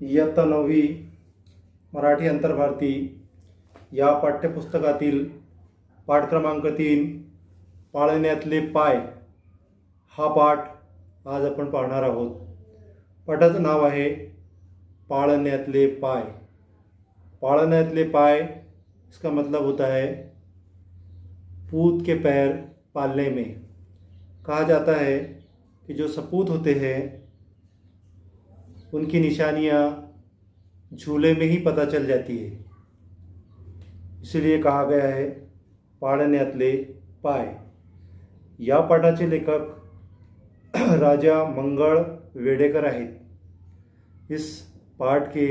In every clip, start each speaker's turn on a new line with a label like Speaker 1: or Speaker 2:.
Speaker 1: इयत्ता 9वी मराठी अंतर्भारती या पाठ्यपुस्तकातील पाठ क्रमांक 3 पाळण्यातले पाय हा पाठ आज आपण पाहणार आहोत। पाठाचं नाव आहे पाळण्यातले पाय। पाळण्यातले पाय इसका मतलब होता है पूत के पैर पालने में। कहा जाता है कि जो सपूत होते हैं उनकी निशानियाँ झूले में ही पता चल जाती है, इसलिए कहा गया है पाळण्यातले पाय। या पाठाचे लेखक राजा मंगळ वेडेकर आहेत। इस पाठ के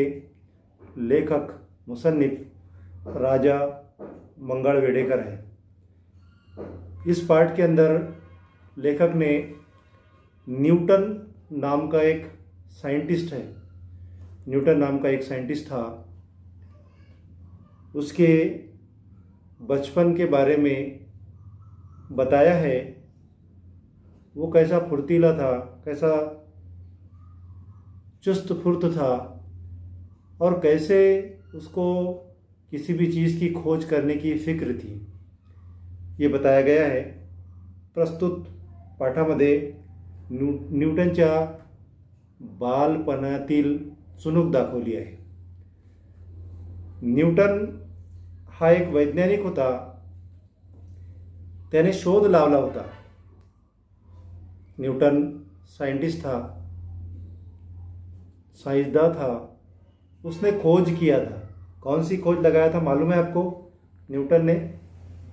Speaker 1: लेखक मुसन्निफ राजा मंगळ वेडेकर हैं। इस पाठ के अंदर लेखक ने न्यूटन नाम का एक साइंटिस्ट है, न्यूटन नाम का एक साइंटिस्ट था, उसके बचपन के बारे में बताया है। वो कैसा फुर्तीला था, कैसा चुस्त फुर्त था और कैसे उसको किसी भी चीज़ की खोज करने की फिक्र थी, ये बताया गया है। प्रस्तुत पाठामध्ये न्यूटनच्या बालपणातील चुणूक दाखवली आहे। न्यूटन हा एक वैज्ञानिक होता, त्याने शोध लावला होता। न्यूटन साइंटिस्ट था, साइंसदान था, उसने खोज किया था। कौन सी खोज लगाया था मालूम है आपको? न्यूटन ने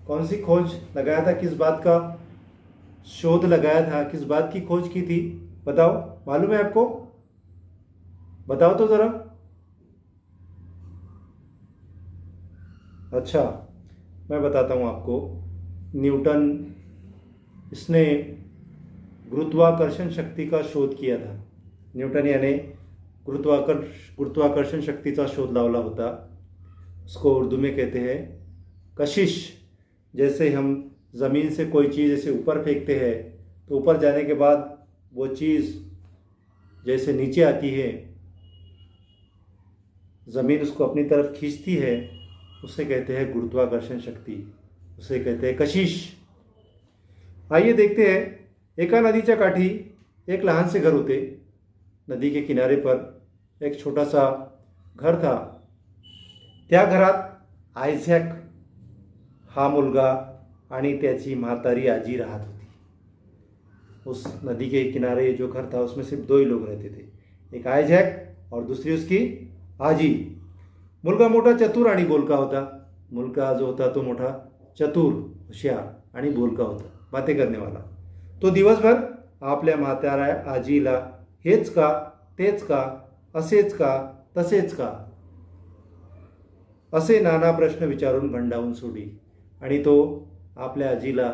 Speaker 1: कौन सी खोज लगाया था? किस बात का शोध लगाया था? किस बात की खोज की थी? बताओ, मालूम है आपको? बताओ तो ज़रा। अच्छा, मैं बताता हूँ आपको। न्यूटन इसने गुरुत्वाकर्षण शक्ति का शोध किया था। न्यूटन याने गुरुत्वाकर्षण शक्तीचा शोध लावला होता। उसको उर्दू में कहते हैं कशिश। जैसे हम ज़मीन से कोई चीज़ ऐसे ऊपर फेंकते हैं तो ऊपर जाने के बाद वो चीज़ जैसे नीचे आती है, ज़मीन उसको अपनी तरफ खींचती है, उसे कहते हैं गुरुत्वाकर्षण शक्ति, उसे कहते हैं कशिश। आइए देखते हैं। एका नदीच्या काठी एक लहानसे घर होते। नदी के किनारे पर एक छोटासा घर था। त्या घरात आयझॅक हा मुलगा आणि त्याची म्हातारी आजी राहत होती। उस नदी के किनारे जो घर था उसमें सिर्फ 2 ही लोग रहते थे, एक आयझॅक और दूसरी उसकी आजी। मुलगा मोठा चतुर आणि बोलका होता। मुलगा जो होता तो मोठा चतुर, होशियार आणि बोलका होता, बातें करने वाला। तो दिवसभर आपल्या म्हाताऱ्या आजीला हेच का, तेच का, असेच का, तसेच का असे नाना प्रश्न विचारून भंडावून सोडी। आणि तो आपल्या आजीला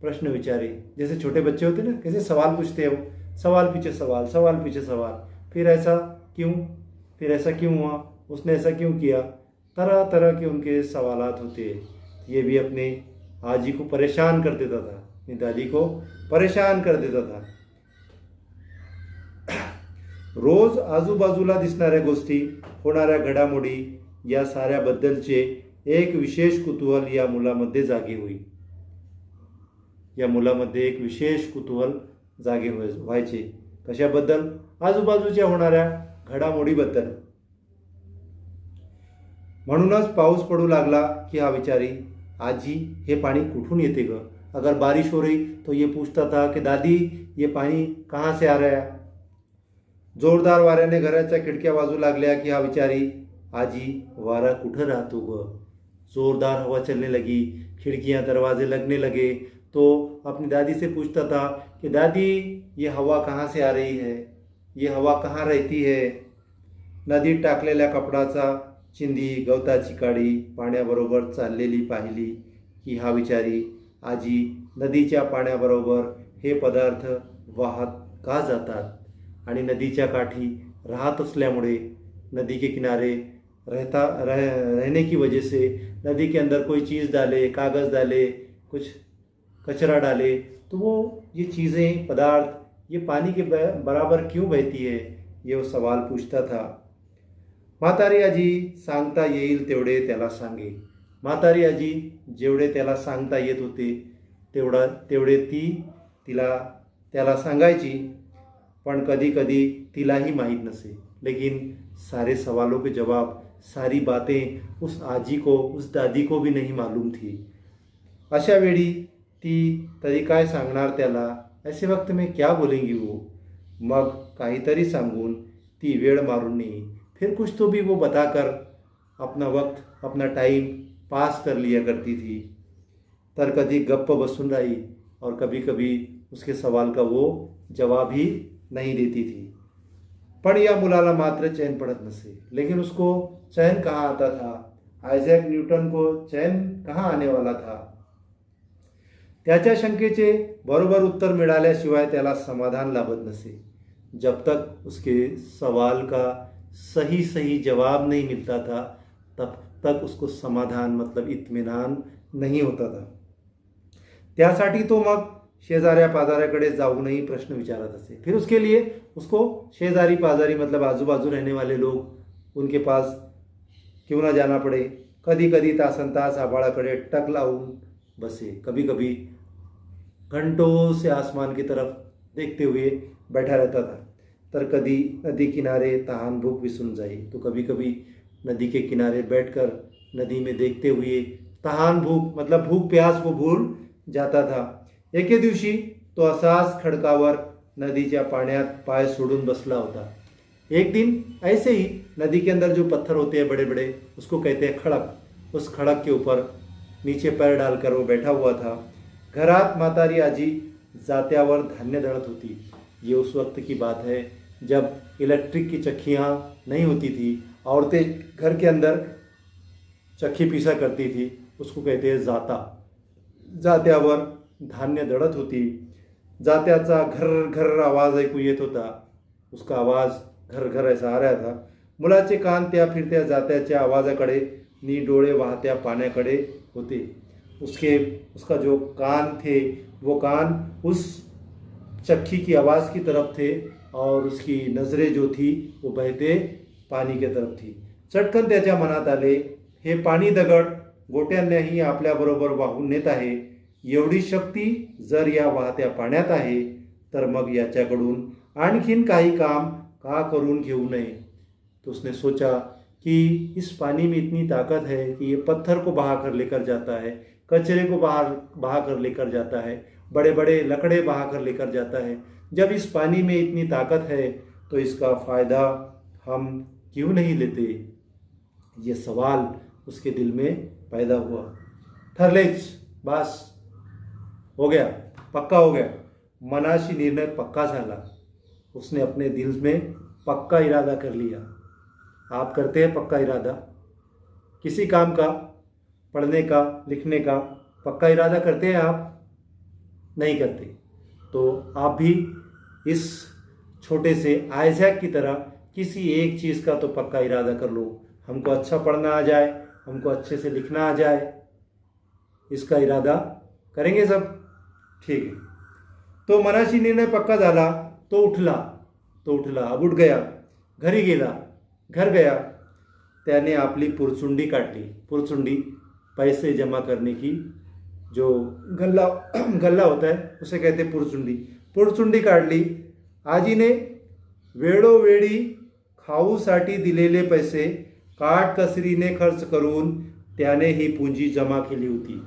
Speaker 1: प्रश्न विचारे, जैसे छोटे बच्चे होते ना, कैसे सवाल पूछते हैं वो, सवाल पीछे सवाल, सवाल पीछे सवाल। फिर ऐसा क्यों, फिर ऐसा क्यों हुआ, उसने ऐसा क्यों किया, तरह तरह के उनके सवालात होते। ये भी अपने आजी को परेशान कर देता था, अपनी दादी को परेशान कर देता था। रोज आजूबाजूला दिसणाऱ्या गोष्टी, होणाऱ्या घडामोडी या साऱ्याबद्दलचे एक विशेष कुतूहल या मुलामध्ये जागे होई। या मुलामध्ये एक विशेष कुतूहल जागे व्हायचे। कशाबद्दल? आजूबाजूच्या होणाऱ्या घडामोडीबद्दल। म्हणूनच पाऊस पडू लागला की हा विचारी, आजी हे पानी कुठून येते ग? अगर बारिश हो रही तो ये पूछता था कि दादी ये पानी कहाँ से आ रहा है? जोरदार वाऱ्याने घराच्या खिडक्या वाजू लागल्या की हा विचारी, आजी वारा कुठं राहतो ग? जोरदार हवा चलने लगी, खिड़कियां दरवाजे लगने लगे तो अपनी दादी से पूछता था कि दादी ये हवा कहाँ से आ रही है, ये हवा कहाँ रहती है? नदीत टाकलेल्या कपडाचा चिंधी, गवताची काडी पाण्याबरोबर चाललेली पाहिली की हा विचारी, आजी नदीच्या पाण्याबरोबर हे पदार्थ वाहत का जातात? आणि नदीच्या काठी राहत असल्यामुळे, नदी के किनारे रहने की वजह से नदी के अंदर कोई चीज़ डाले, कागज़ डाले, कुछ कचरा डाले तो वो ये चीज़ें, पदार्थ ये पानी के बराबर क्यों बहती है, ये वो सवाल पूछता था। म्हातारी आजी सांगता येईल तेवढे त्याला सांगे. म्हातारी आजी जेवढे त्याला सांगता येत होते तेवढे त्याला सांगायची. पण कधी कधी तिलाही माहीत नसे. लेकिन सारे सवालों के जवाब, सारी बातें उस आजी को, उस दादी को भी नहीं मालूम थी. अशा वेळी ती तरी काय सांगणार त्याला. ऐसे वक्त में क्या बोलेंगी वो. मग काहीतरी सांगून ती वेळ मारून नहीं, फिर कुछ तो भी वो बताकर अपना वक्त, अपना टाइम पास कर लिया करती थी. तर कधी गप्प बसून राही और कभी कभी उसके सवाल का वो जवाब ही नहीं देती थी. पण या मुलाला मात्र चैन पडत नसे. लेकिन उसको चैन कहाँ आता था. आयझॅक न्यूटन को चैन कहाँ आने वाला था. त्याच्या शंकेचे बरोबर उत्तर मिळाल्याशिवाय त्याला समाधान लाभत नसे. जब तक उसके सवाल का सही सही जवाब नहीं मिलता था तब तक उसको समाधान मतलब इत्मीनान नहीं होता था. त्यासाठी तो मग शेजाऱ्या पाजाऱ्याकडे जाऊनही प्रश्न विचारत असे. फिर उसके लिए उसको शेजारी पाजारी मतलब आजू बाजू रहने वाले लोग, उनके पास क्यों ना जाना पड़े. कधी कधी तासनतास आभाळाकडे टक लावून बसे. कभी कभी घंटों से आसमान की तरफ देखते हुए बैठा रहता था. तर कधी नदी किनारे तहान भूख विसरून जाई. तो कभी कभी नदी के किनारे बैठकर नदी में देखते हुए तहान भूख मतलब भूख प्यास को भूल जाता था. एके दिवशी तो असाच खडकावर नदीच्या पाण्यात पाय सोडून बसला होता. एक दिन ऐसे ही नदी के अंदर जो पत्थर होते हैं बड़े बड़े, उसको कहते हैं खड़क, उस खड़क के ऊपर नीचे पैर डालकर वो बैठा हुआ था. घरात म्हातारी आजी जात्यावर धान्य दळत होती. ये उस वक्त की बात है जब इलेक्ट्रिक की चक्कियाँ नहीं होती थी. औरतें घर के अंदर चक्की पीसा करती थी, उसको कहते हैं जाता. जात्यावर धान्य दळत होती. जात्याचा घर घर आवाज ऐकू येत होता. उसका आवाज घर घर ऐसा आ रहा था. मुलाचे कान त्या फिरत्या जात्याच्या आवाजाकडे नी डोळे वाहत्या पाण्याकडे होते. उसका जो कान थे वो कान उस चक्की की आवाज़ की तरफ थे और उसकी नजरें जो थी वो बहते पाणी के तरफ थी. चटकन त्याच्या मनात आले, हे पाणी दगड गोट्यांनाही आपल्याबरोबर वाहून नेत आहे. एवढी शक्ती जर या वाहत्या पाण्यात आहे तर मग याच्याकडून आणखीन काही काम का करून घेऊ नये. तो उसने सोचा कि इस पानी में इतनी ताकत है कि ये पत्थर को बहा कर लेकर जाता है, कचरे को बहा कर लेकर जाता है, बड़े बड़े लकड़े बहा कर लेकर जाता है. जब इस पानी में इतनी ताकत है तो इसका फ़ायदा हम क्यों नहीं लेते. ये सवाल उसके दिल में पैदा हुआ. ठरलेच, बस हो गया, पक्का हो गया. मनाशी निर्णय पक्का झाला. उसने अपने दिल में पक्का इरादा कर लिया. आप करते हैं पक्का इरादा किसी काम का, पढ़ने का, लिखने का पक्का इरादा करते हैं आप? नहीं करते. तो आप भी इस छोटे से आइजैक की तरह किसी एक चीज़ का तो पक्का इरादा कर लो. हमको अच्छा पढ़ना आ जाए, हमको अच्छे से लिखना आ जाए, इसका इरादा करेंगे सब. ठीक है. तो मनाशी निर्णय पक्का झाला. तो उठला. अब उठ गया. घरी गेला. घर गया. त्याने आपली पुरचुंडी काढली. पुरचुंडी पैसे जमा करने की जो गल्ला होता है उसे कहते पुरचुंडी. पुरचुंडी काढली. आजीने वेळोवेळी खाऊसाठी दिलेले पैसे काटकसरीने खर्च करून त्याने ही पूंजी जमा केली होती.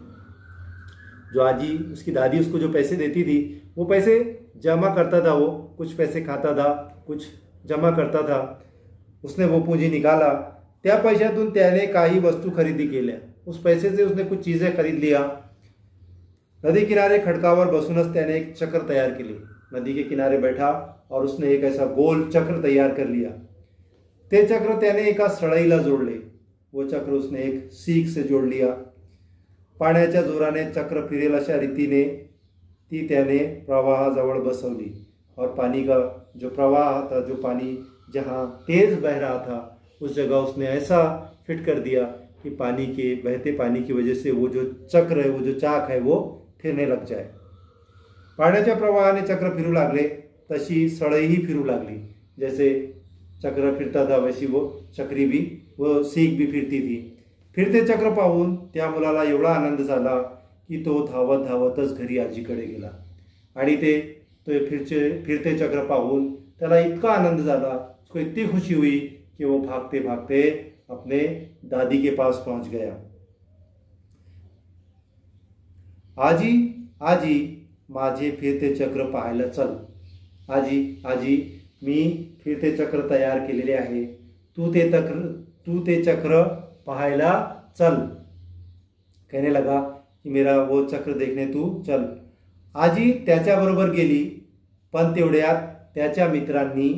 Speaker 1: जो आजी, उसकी दादी उसको जो पैसे देती थी वो पैसे जमा करता था. वो कुछ पैसे खाता था, कुछ जमा करता था. उसने वो पूंजी निकाला. त्या पैशातून त्याने काही वस्तू खरेदी केल्या. उस पैसे से उसने कुछ चीज़ें खरीद लिया. नदी किनारे खडकावर बसूनच त्याने एक चक्र तैयार केले. नदी के किनारे बैठा और उसने एक ऐसा गोल चक्र तैयार कर लिया. ते चक्र त्याने एका सळईला जोडले. वो चक्र उसने एक सीख से जोड़ लिया. पाण्याच्या जोराने चक्र फिरेल अशा रीतीने ती त्याने प्रवाहाजवळ बसवली. और पानी का जो प्रवाह था, जो पानी जहाँ तेज बह रहा था, उस जगह उसने ऐसा फिट कर दिया कि पानी के बहते पानी की वजह से वो जो चक्र है, वो जो चाक है, वो फिरने लग जाए. पाण्याच्या प्रवाहाने चक्र फिरू लागले तशी सळईही फिरू लागली. जैसे चक्र फिरता था वैसी वो चक्री भी, वो सीख भी फिरती थी. फिरते चक्र पाहून त्या मुलाला एवढा आनंद झाला की तो धावत धावतच घरी आजीकडे गेला. आणि ते फिरते चक्र पाहून त्याला इतका आनंद झाला, उसको इतनी खुशी हुई कि वो भागते भागते अपने दादी के पास पहुंच गया. आजी आजी माझे फिरते चक्र पाहायला चल. आजी आजी मी फिरते चक्र तयार केलेले आहे, तू ते चक्र पाहायला चल. कहने लगा कि मेरा वो चक्र देखने तू चल. आजी त्याच्याबरोबर गेली, पण तेवढ्यात त्याच्या मित्रांनी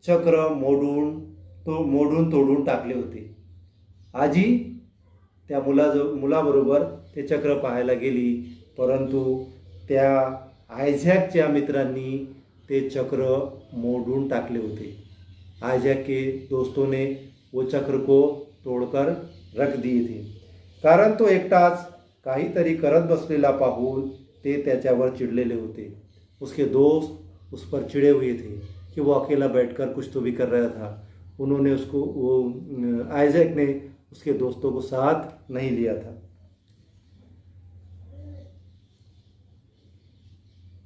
Speaker 1: चक्र मोडून तोडून टाकले होते. आजी त्या मुलाबरोबर ते चक्र पाहायला गेली, परंतु त्या आयझॅकच्या मित्रांनी ते चक्र मोडून टाकले होते. आयझॅक के दोस्तों ने वो चक्र को तोड़कर रख दिए थे. कारण तो एकटाच काहीतरी करत बसलेला पाहून ते त्याच्यावर चिडलेले होते. उसके दोस्त उस पर चिड़े हुए थे कि वो अकेला बैठकर कुछ तो भी कर रहा था. उन्होंने आइजैक ने उसके दोस्तों को साथ नहीं लिया था.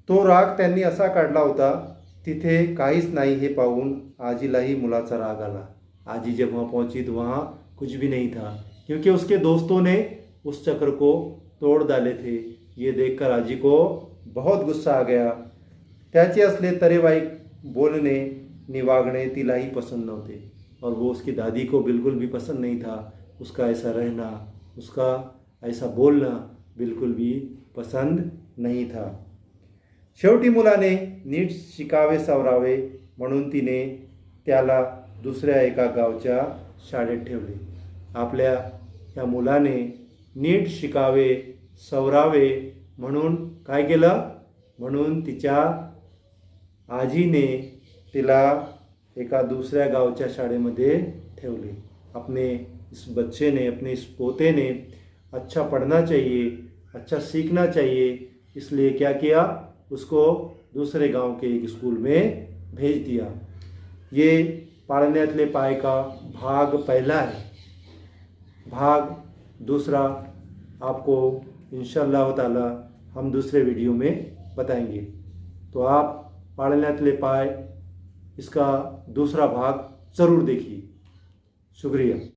Speaker 1: तो राग त्यांनी असा काढला होता, तिथे काहीच नाही हे पाहून आजीलाही मुलाचा राग आला. आजी जब वहाँ पहुंची तो वहाँ कुछ भी नहीं था, क्योंकि उसके दोस्तों ने उस चक्र को तोड़ डाले थे. ये देखकर आजी को बहुत गुस्सा आ गया. त्याचे असले तरेवाईक बोलणे नि वागणे तिलाही पसंद नव्हते, और वो उसकी दादी को बिल्कुल भी पसंद नहीं था. उसका ऐसा रहना, उसका ऐसा बोलना बिल्कुल भी पसंद नहीं था. शेवटी मुलाने नीट शिकावे सवरावे म्हणून तिने त्याला दुसऱ्या एका गावच्या शाळेत ठेवले. आपल्या या मुलाने नीट शिकावे सवरावे म्हणून काय केलं, म्हणून तिच्या आजीने तिला एका दूसऱ्या गावच्या शाळेमध्ये ठेवले. अपने इस बच्चे ने, अपने इस पोते ने अच्छा पढ़ना चाहिए, अच्छा सीखना चाहिए, इसलिए क्या किया, उसको दूसरे गांव के एक स्कूल में भेज दिया. ये पाळण्यातले पाय का भाग पहला है. भाग दूसरा आपको इंशाअल्लाह ताला हम दूसरे वीडियो में बताएंगे. तो आप पाळण्यातले पाय इसका दूसरा भाग ज़रूर देखिए. शुक्रिया.